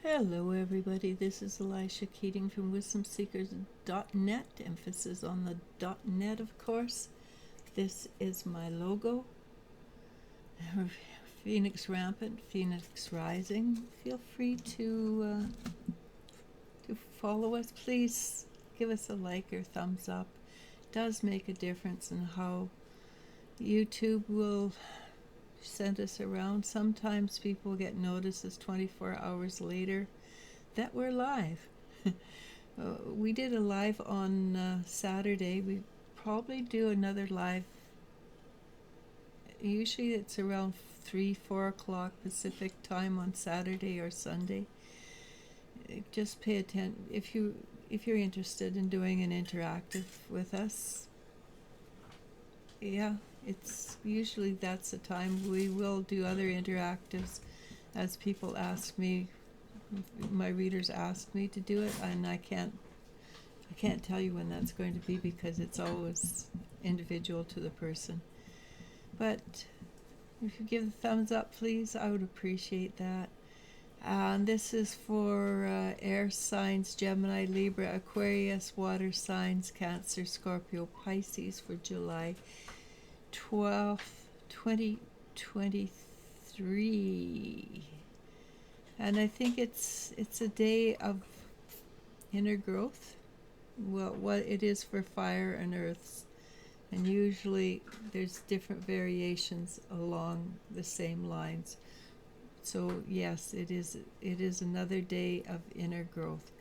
Hello everybody, this is ELIZ-SHA Keating from WisdomSeekers.net, emphasis on the .net of course. This is my logo, Phoenix Rampant, Phoenix Rising. Feel free to follow us. Please give us a like or thumbs up. It does make a difference in how YouTube will send us around. Sometimes people get notices 24 hours later that we're live. We did a live on Saturday. We probably do another live. Usually it's around 3-4 o'clock Pacific time on Saturday or Sunday. Just pay attention if you're interested in doing an interactive with us. Yeah, it's usually that's the time. We will do other interactives as people ask me, my readers ask me to do it, and I can't tell you when that's going to be because it's always individual to the person. But if you give a thumbs up, please, I would appreciate that. And this is for air signs: Gemini, Libra, Aquarius, water signs, Cancer, Scorpio, Pisces for July 12th, 2023. And I think it's a day of inner growth. Well, what it is for fire and earths, and usually there's different variations along the same lines. So yes, it is another day of inner growth.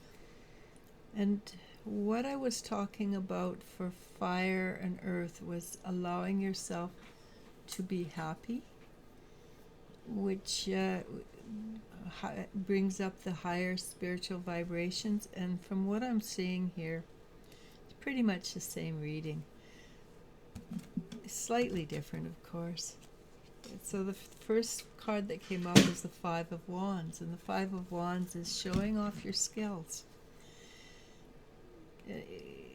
And what I was talking about for fire and earth was allowing yourself to be happy, which brings up the higher spiritual vibrations. And from what I'm seeing here, it's pretty much the same reading. Slightly different, of course. So the first card that came up is the Five of Wands, and the Five of Wands is showing off your skills.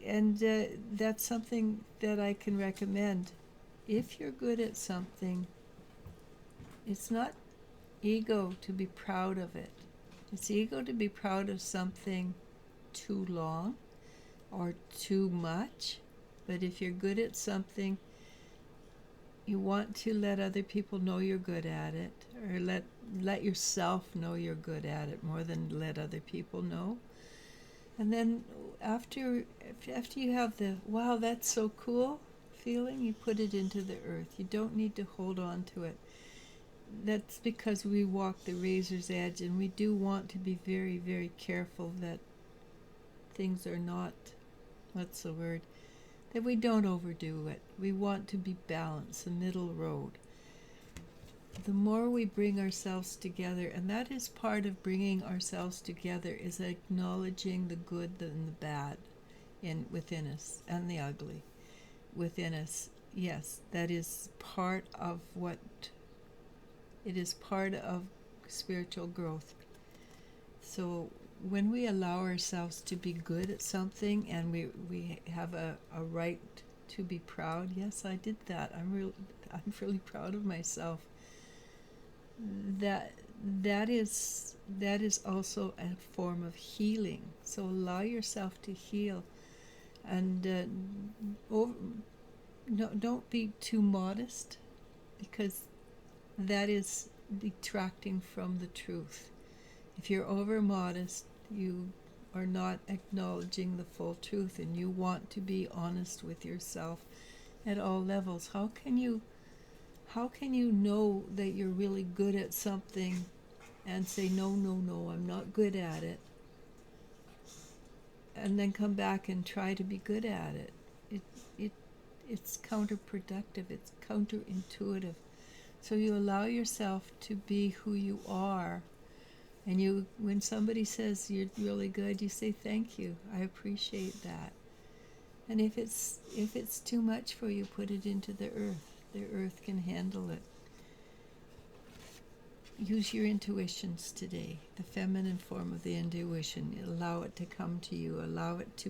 And that's something that I can recommend. If you're good at something, it's not ego to be proud of it. It's ego to be proud of something too long or too much. But if you're good at something, you want to let other people know you're good at it, or let yourself know you're good at it more than let other people know. And then after you have the wow, that's so cool feeling, you put it into the earth. You don't need to hold on to it. That's because we walk the razor's edge, and we do want to be very, very careful that things are not, what's the word, that we don't overdo it. We want to be balanced, the middle road. The more we bring ourselves together, and that is part of bringing ourselves together, is acknowledging the good and the bad within us, and the ugly within us. Yes, that is part of it is part of spiritual growth. So when we allow ourselves to be good at something, and we have a right to be proud. Yes, I did that. I'm really proud of myself. That is also a form of healing. So allow yourself to heal, and don't be too modest, because that is detracting from the truth. If you're over modest, you are not acknowledging the full truth, and you want to be honest with yourself at all levels. How can you know that you're really good at something and say, no, I'm not good at it, and then come back and try to be good at it? It's counterproductive. It's counterintuitive. So you allow yourself to be who you are. And when somebody says you're really good, you say, thank you, I appreciate that. And if it's too much for you, put it into the earth. The earth can handle it. Use your intuitions today, the feminine form of the intuition. Allow it to come to you. Allow it to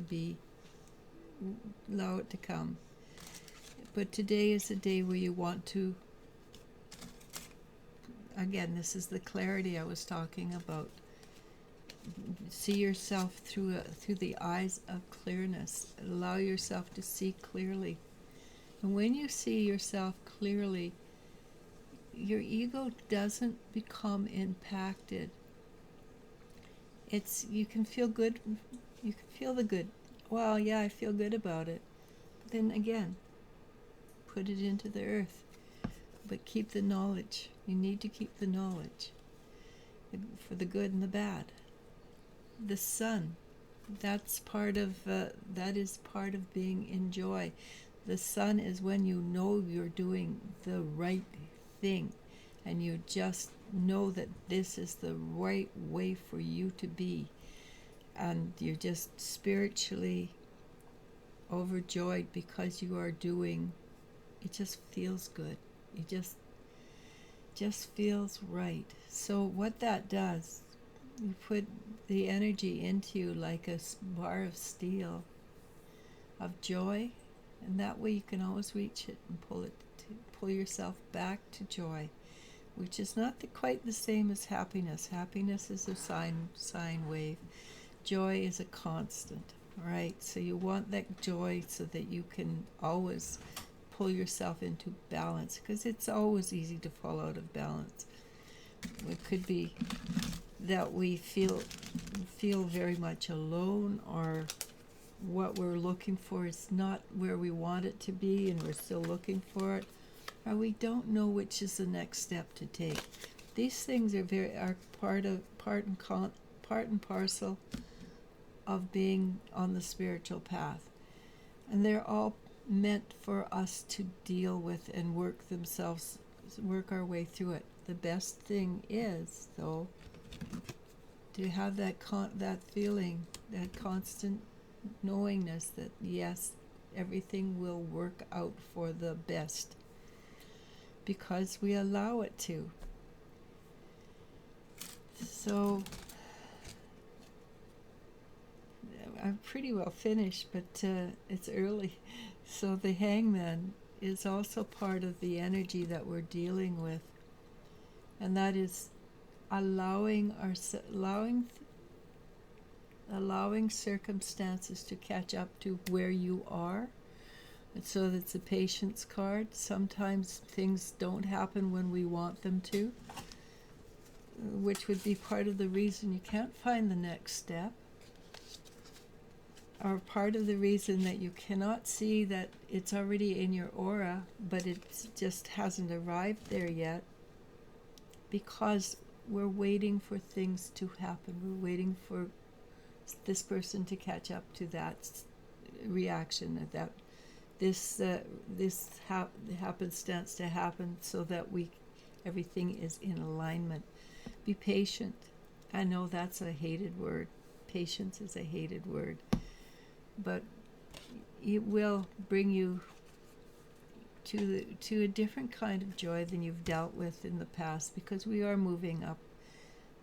come. But today is a day where you want to Again, this is the clarity I was talking about. see yourself through the eyes of clearness. Allow yourself to see clearly. And when you see yourself clearly, your ego doesn't become impacted. You can feel good. You can feel the good. Well, yeah, I feel good about it. But then again, put it into the earth. But keep the knowledge. You need to keep the knowledge for the good and the bad. The sun, that is part of being in joy. The sun is when you know you're doing the right thing, and you just know that this is the right way for you to be, and you're just spiritually overjoyed because you are doing. It just feels good. It just feels right. So what that does, you put the energy into you like a bar of steel of joy, and that way you can always reach it and pull yourself back to joy, which is not quite the same as happiness. Happiness is a sine wave. Joy is a constant, right? So you want that joy so that you can always pull yourself into balance, because it's always easy to fall out of balance. It could be that we feel very much alone, or what we're looking for is not where we want it to be and we're still looking for it, or we don't know which is the next step to take. These things are part and parcel of being on the spiritual path, and they're all meant for us to deal with and work our way through it. The best thing is, though, to have that feeling, that constant knowingness that yes, everything will work out for the best, because we allow it to. So I'm pretty well finished, but it's early. So the Hangman is also part of the energy that we're dealing with, and that is allowing circumstances to catch up to where you are. And so that's a patience card. Sometimes things don't happen when we want them to, which would be part of the reason you can't find the next step, or part of the reason that you cannot see that it's already in your aura, but it just hasn't arrived there yet, because we're waiting for things to happen. We're waiting for this person to catch up to that reaction, that this happenstance to happen, so that everything is in alignment. Be patient. I know that's a hated word. Patience is a hated word, but it will bring you to a different kind of joy than you've dealt with in the past, because we are moving up.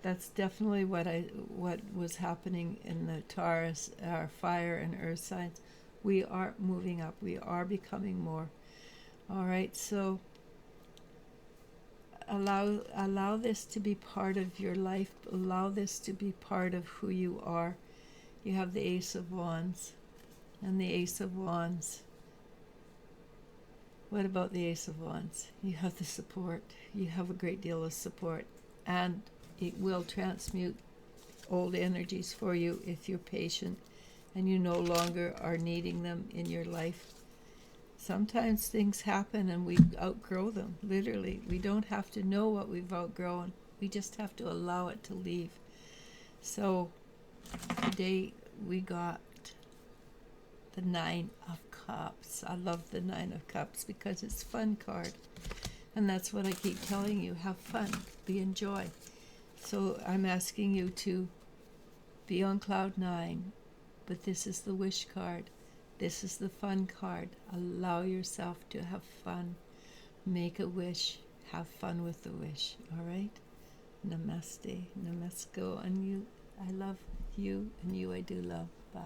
That's definitely what was happening in the Taurus, our fire and earth signs. We are moving up. We are becoming more. All right, so allow this to be part of your life. Allow this to be part of who you are. You have the Ace of Wands, and the Ace of Wands. What about the Ace of Wands? You have the support. You have a great deal of support, and it will transmute old energies for you if you're patient and you no longer are needing them in your life. Sometimes things happen and we outgrow them. Literally, we don't have to know what we've outgrown. We just have to allow it to leave. So today we got the Nine of Cups. I love the Nine of Cups because it's a fun card. And that's what I keep telling you. Have fun. Be in joy. So I'm asking you to be on cloud 9. But this is the wish card. This is the fun card. Allow yourself to have fun. Make a wish. Have fun with the wish. All right? Namaste. Namasko. And you, I love you, and you I do love. Bye.